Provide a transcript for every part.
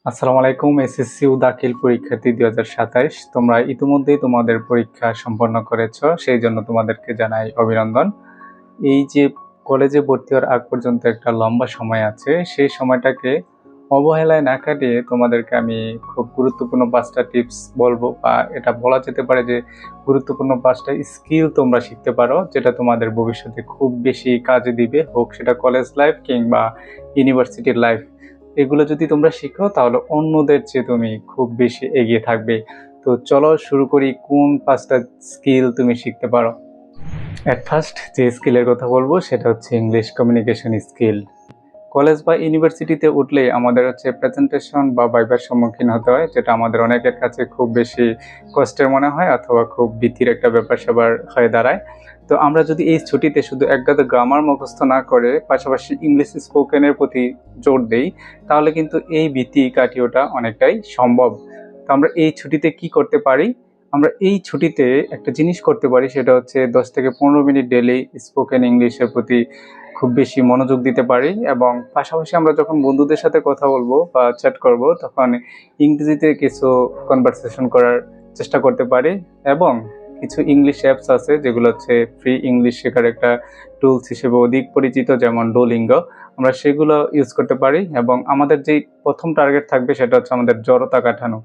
আসসালামু আলাইকুম। এসএসসি ও দাখিল পরীক্ষার্থী ২০২৭। তোমরা ইতিমধ্যেই তোমাদের পরীক্ষা সম্পন্ন করেছো, সেই জন্য তোমাদেরকে জানাই অভিনন্দন। এই যে কলেজে ভর্তি হওয়ার আগ পর্যন্ত একটা লম্বা সময় আছে, সেই সময়টাকে অবহেলায় না কাটিয়ে তোমাদেরকে আমি খুব গুরুত্বপূর্ণ ৫টা টিপস বলবো, বা এটা বলা যেতে পারে যে গুরুত্বপূর্ণ ৫টা স্কিল তোমরা শিখতে পারো, যেটা তোমাদের ভবিষ্যতে খুব বেশি কাজে দিবে, হোক সেটা কলেজ লাইফ কিংবা ইউনিভার্সিটির লাইফ। এগুলো যদি তোমরা শিখো তাহলে অন্যদের চেয়ে তুমি খুব বেশি এগিয়ে থাকবে। তো চলো শুরু করি, কোন ৫টা স্কিল তুমি শিখতে পারো। অ্যাট ফার্স্ট যে স্কিলের কথা বলবো সেটা হচ্ছে ইংলিশ কমিউনিকেশন স্কিল। কলেজ বা ইউনিভার্সিটিতে উঠলে আমাদের হচ্ছে প্রেজেন্টেশন বা ভাইবার সম্মুখীন হতে হয়, যেটা আমাদের অনেকের কাছে খুব বেশি কষ্টের মনে হয় অথবা খুব ভীতির একটা ব্যাপার স্যাপার হয়ে দাঁড়ায়। তো আমরা যদি এই ছুটিতে শুধু একগাদা গ্রামার মুখস্থ না করে পাশাপাশি ইংলিশ স্পোকেনের প্রতি জোর দেই, তাহলে কিন্তু এই ভীতি কাটিয়ে ওঠা অনেকটাই সম্ভব। তো আমরা এই ছুটিতে কি করতে পারি? আমরা এই ছুটিতে একটা জিনিস করতে পারি, সেটা হচ্ছে 10 থেকে 15 মিনিট ডেইলি স্পোকেন ইংলিশের প্রতি খুব বেশি মনোযোগ দিতে পারি, এবং পাশাপাশি আমরা যখন বন্ধুদের সাথে কথা বলবো বা চ্যাট করব তখন ইংরেজিতে কিছু কনভারসেশন করার চেষ্টা করতে পারি। এবং কিছু ইংলিশ অ্যাপস আছে যেগুলো হচ্ছে ফ্রি ইংলিশ শেখার একটা টুলস হিসেবে অধিক পরিচিত, যেমন ডুওলিঙ্গো। আমরা সেগুলো ইউজ করতে পারি, এবং আমাদের যেই প্রথম টার্গেট থাকবে সেটা হচ্ছে আমাদের জড়তা কাটানো।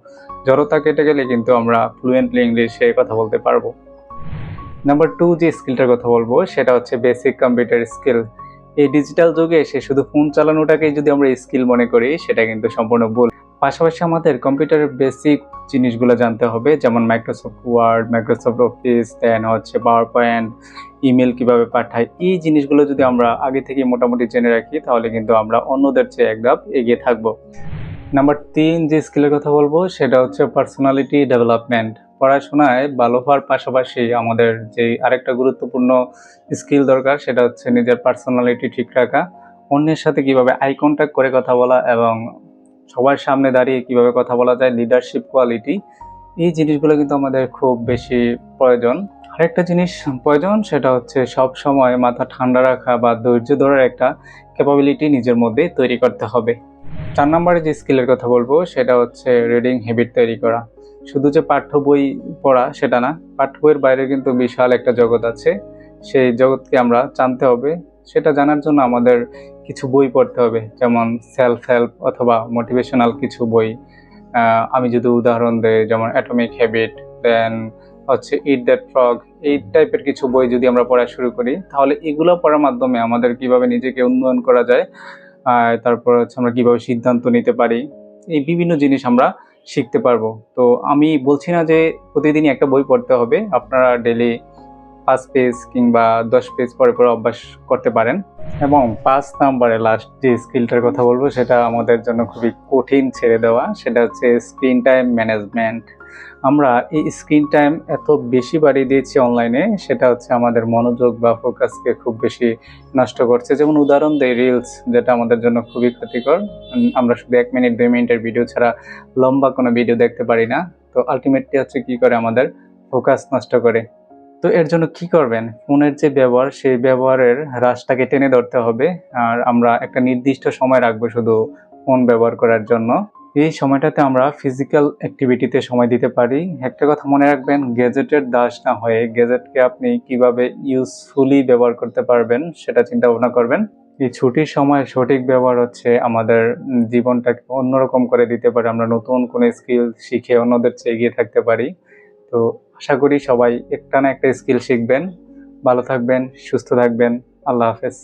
জড়তা কেটে গেলে কিন্তু আমরা ফ্লুয়েন্টলি ইংলিশে কথা বলতে পারবো। নাম্বার 2 যে স্কিলটার কথা বলবো সেটা হচ্ছে বেসিক কম্পিউটার স্কিল। এই ডিজিটাল যুগে এসে শুধু ফোন চালানোটাকেই যদি আমরা স্কিল মনে করি, সেটা কিন্তু সম্পূর্ণ ভুল। পাশাপাশি আমাদের কম্পিউটারের বেসিক জিনিসগুলো জানতে হবে, যেমন মাইক্রোসফট ওয়ার্ড, মাইক্রোসফট অফিস, দেন হচ্ছে পাওয়ার পয়েন্ট, ইমেল কিভাবে পাঠাই। এই জিনিসগুলো যদি আমরা আগে থেকে মোটামুটি জেনে রাখি তাহলে কিন্তু আমরা অন্যদের চেয়ে এক ধাপ এগিয়ে থাকবো। নাম্বার 3 যে স্কিলের কথা বলবো সেটা হচ্ছে পার্সোনালিটি ডেভেলপমেন্ট। পড়াশোনায় ভালো হওয়ার পাশাপাশি আমাদের যে আরেকটা গুরুত্বপূর্ণ স্কিল দরকার সেটা হচ্ছে নিজের পার্সোনালিটি ঠিক রাখা। অন্যের সাথে কিভাবে আই কন্ট্যাক্ট করে কথা বলা এবং সবার সামনে দাঁড়িয়ে কিভাবে কথা বলা যায়, লিডারশিপ কোয়ালিটি, এই জিনিসগুলো কিন্তু আমাদের খুব বেশি প্রয়োজন। আরেকটা জিনিস প্রয়োজন সেটা হচ্ছে সব সময় মাথা ঠান্ডা রাখা বা ধৈর্য ধরার একটা ক্যাপাবিলিটি নিজের মধ্যে তৈরি করতে হবে। ৪ নম্বরে যে স্কিলের কথা বলবো সেটা হচ্ছে রিডিং হ্যাবিট তৈরি করা। শুধু যে পাঠ্য বই পড়া সেটা না, পাঠ্য বইয়ের বাইরে কিন্তু বিশাল একটা জগৎ আছে। সেই জগৎকে আমরা জানতে হবে। সেটা জানার জন্য আমাদের কিছু বই পড়তে হবে, যেমন সেলফ হেল্প অথবা মোটিভেশনাল কিছু বই। আমি যদি উদাহরণ দেই, যেমন অ্যাটমিক হ্যাবিট, দেন হচ্ছে ইট দ্যাট ফ্রগ, এই টাইপের কিছু বই যদি আমরা পড়া শুরু করি, তাহলে এগুলো পড়ার মাধ্যমে আমাদের কিভাবে নিজেকে উন্নয়ন করা যায়, তারপর হচ্ছে আমরা কিভাবে সিদ্ধান্ত নিতে পারি, এই বিভিন্ন জিনিস আমরা শিখতে পারবো। তো আমি বলছি না যে প্রতিদিনই একটা বই পড়তে হবে, আপনারা ডেলি 5 পেজ কিংবা 10 পেজ পরে পরে অভ্যাস করতে পারেন। এবং 5 নম্বরে লাস্ট যে স্কিলটার কথা বলবো সেটা আমাদের জন্য খুবই কঠিন ছেড়ে দেওয়া, সেটা হচ্ছে স্ক্রিন টাইম ম্যানেজমেন্ট। আমরা এই স্ক্রিন টাইম এত বেশি বাড়িয়ে দিয়েছি অনলাইনে, সেটা হচ্ছে আমাদের মনোযোগ বা ফোকাসকে খুব বেশি নষ্ট করছে। যেমন উদাহরণ দেই, রিলস, যেটা আমাদের জন্য খুবই ক্ষতিকর। আমরা শুধু 1 মিনিট 2 মিনিটের ভিডিও ছাড়া লম্বা কোনো ভিডিও দেখতে পারি না। তো আলটিমেটলি হচ্ছে কি করে, আমাদের ফোকাস নষ্ট করে। তো এর জন্য কি করবেন, ফোনের যে ব্যবহার সেই ব্যবহারের হ্রাসটাকে টেনে ধরতে হবে। আর আমরা একটা নির্দিষ্ট সময় রাখবো শুধু ফোন ব্যবহার করার জন্য। এই সময়টাতে আমরা ফিজিক্যাল অ্যাক্টিভিটিতে সময় দিতে পারি। একটা কথা মনে রাখবেন, গ্যাজেটের দাস না হয়ে গ্যাজেটকে আপনি কিভাবে ইউজফুলি ব্যবহার করতে পারবেন সেটা চিন্তা ভাবনা করবেন। এই ছুটির সময় সঠিক ব্যবহার হচ্ছে আমাদের জীবনটাকে অন্যরকম করে দিতে পারে। আমরা নতুন কোনো স্কিল শিখে অন্যদের চেয়ে এগিয়ে থাকতে পারি। তো আশা করি সবাই একটা না একটা স্কিল শিখবেন। ভালো থাকবেন, সুস্থ থাকবেন। আল্লাহ হাফেজ।